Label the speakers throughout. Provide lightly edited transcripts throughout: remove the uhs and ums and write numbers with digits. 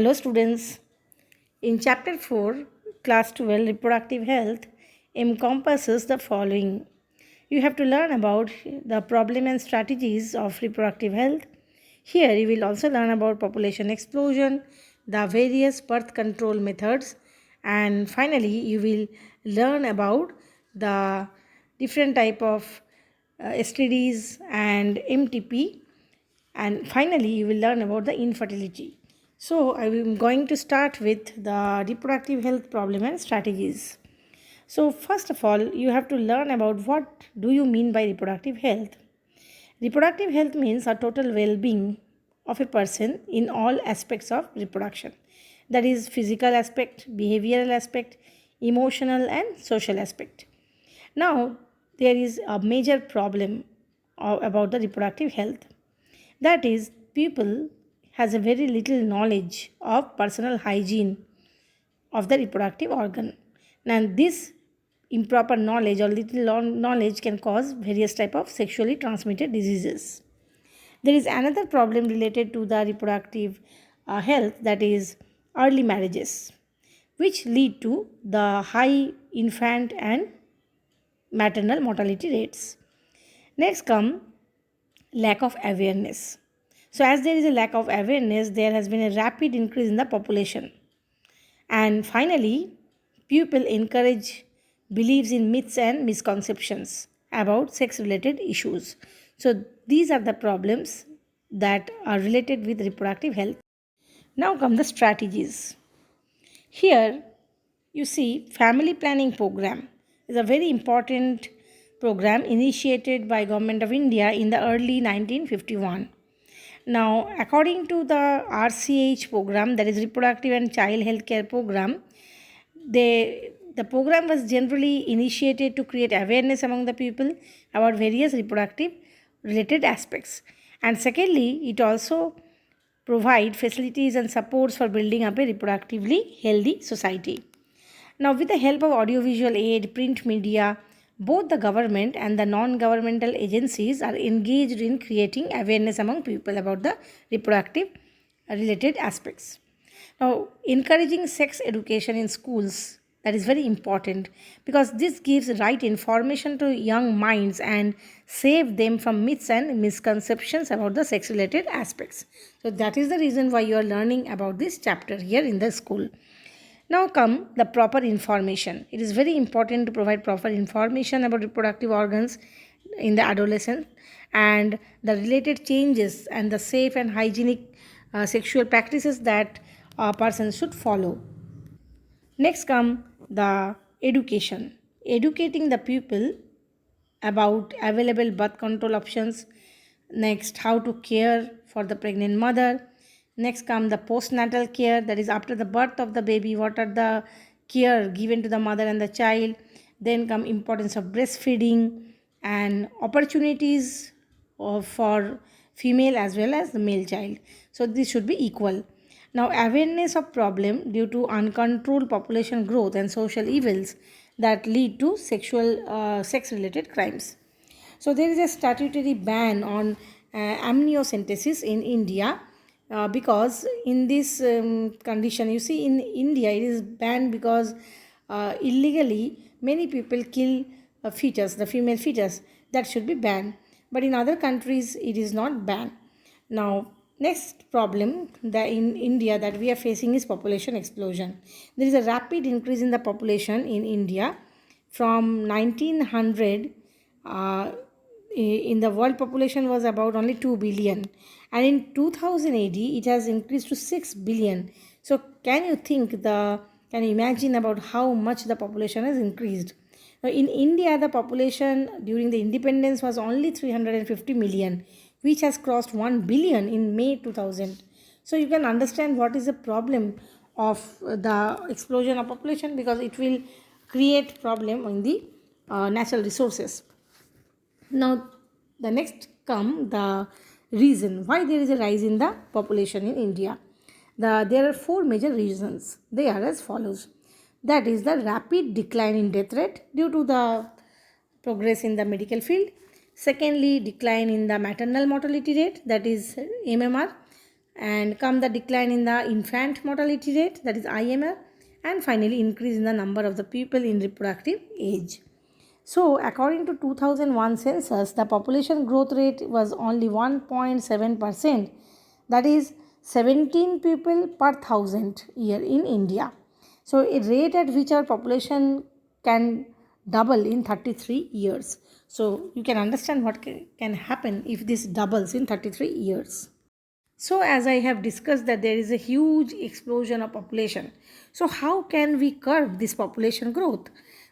Speaker 1: Hello students, in chapter 4, class 12 reproductive health encompasses the following. You have to learn about the problem and strategies of reproductive health. Here you will also learn about population explosion, the various birth control methods, and finally you will learn about the different type of STDs and MTP, and finally you will learn about the infertility. So I am going to start with the reproductive health problem and strategies. So first of all, you have to learn about what do you mean by reproductive health. Reproductive health means a total well-being of a person in all aspects of reproduction, that is physical aspect, behavioral aspect, emotional and social aspect. Now there is a major problem about the reproductive health, that is people has a very little knowledge of personal hygiene of the reproductive organ, and this improper knowledge or little knowledge can cause various type of sexually transmitted diseases. There is another problem related to the reproductive health, that is early marriages, which lead to the high infant and maternal mortality rates. Next come lack of awareness. So as there is a lack of awareness, there has been a rapid increase in the population. And finally, people encourage beliefs in myths and misconceptions about sex related issues. So these are the problems that are related with reproductive health. Now come the strategies. Here you see family planning program is a very important program initiated by Government of India in the early 1951. Now, according to the RCH program, that is Reproductive and Child Healthcare Program, the program was generally initiated to create awareness among the people about various reproductive related aspects. And secondly, it also provide facilities and supports for building up a reproductively healthy society. Now, with the help of audiovisual aid, print media, both the government and the non-governmental agencies are engaged in creating awareness among people about the reproductive related aspects. Now, encouraging sex education in schools, that is very important, because this gives right information to young minds and save them from myths and misconceptions about the sex related aspects. So that is the reason why you are learning about this chapter here in the school. Now come the proper information. It is very important to provide proper information about reproductive organs in the adolescent and the related changes and the safe and hygienic sexual practices that a person should follow. Next come the education. Educating the people about available birth control options. Next, how to care for the pregnant mother. Next come the postnatal care, that is after the birth of the baby, what are the care given to the mother and the child. Then come importance of breastfeeding and opportunities for female as well as the male child. So this should be equal. Now, awareness of problem due to uncontrolled population growth and social evils that lead to sex related crimes. So there is a statutory ban on amniocentesis in India, because in this condition, you see in India it is banned because illegally many people kill a fetus, the female fetus. That should be banned, but in other countries it is not banned. Now, next problem that in India that we are facing is population explosion. There is a rapid increase in the population in India from 1900. In the world population was about only 2 billion, and in 2000 AD it has increased to 6 billion. So can you imagine about how much the population has increased. Now, in India the population during the independence was only 350 million, which has crossed 1 billion in May 2000. So you can understand what is the problem of the explosion of population, because it will create problem in the natural resources. Now, the next come the reason why there is a rise in the population in India. There are four major reasons. They are as follows. That is the rapid decline in death rate due to the progress in the medical field. Secondly, decline in the maternal mortality rate, that is MMR. and come the decline in the infant mortality rate, that is IMR, and finally increase in the number of the people in reproductive age. So according to 2001 census, the population growth rate was only 1.7%, that is 17 people per thousand year in India. So a rate at which our population can double in 33 years. So you can understand what can happen if this doubles in 33 years. So as I have discussed that there is a huge explosion of population. So how can we curb this population growth?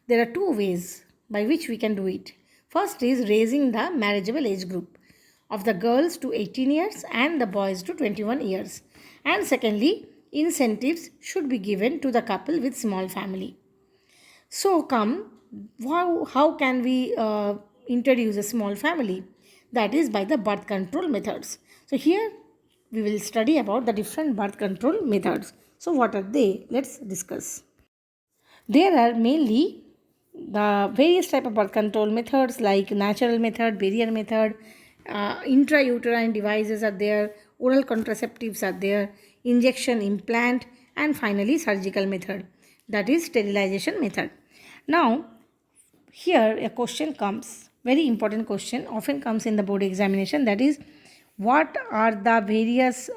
Speaker 1: There are two ways by which we can do it. First is raising the marriageable age group of the girls to 18 years and the boys to 21 years. And secondly, incentives should be given to the couple with small family. So come, how can we introduce a small family? That is by the birth control methods. So here we will study about the different birth control methods. So what are they? Let's discuss. There are mainly the various type of birth control methods like natural method, barrier method, intrauterine devices are there, oral contraceptives are there, injection implant, and finally surgical method, that is sterilization method. Now here a question comes, very important question often comes in the board examination, that is what are the various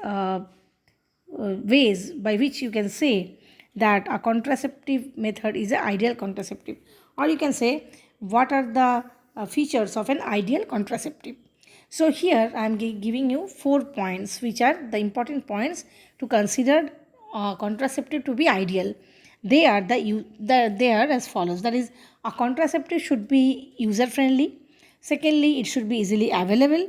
Speaker 1: ways by which you can say that a contraceptive method is an ideal contraceptive, or you can say what are the features of an ideal contraceptive. So here I am giving you 4 points which are the important points to consider contraceptive to be ideal. They are they are as follows, that is a contraceptive should be user friendly, secondly it should be easily available,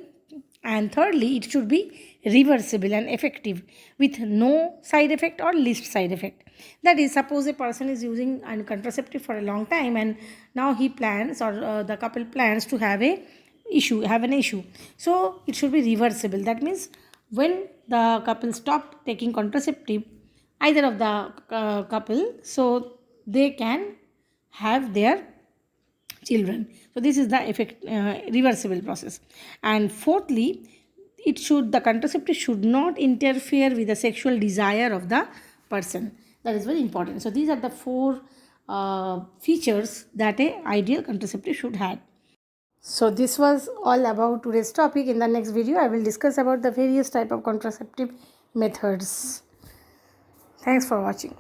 Speaker 1: and thirdly it should be reversible and effective with no side effect or least side effect. That is, suppose a person is using a contraceptive for a long time and now he plans, or the couple plans to have an issue, so it should be reversible. That means when the couple stop taking contraceptive, either of the couple, so they can have their children. So this is the reversible process. And fourthly, the contraceptive should not interfere with the sexual desire of the person. That is very important. So these are the 4 features that a ideal contraceptive should have. So this was all about today's topic. In the next video I will discuss about the various type of contraceptive methods. Thanks for watching.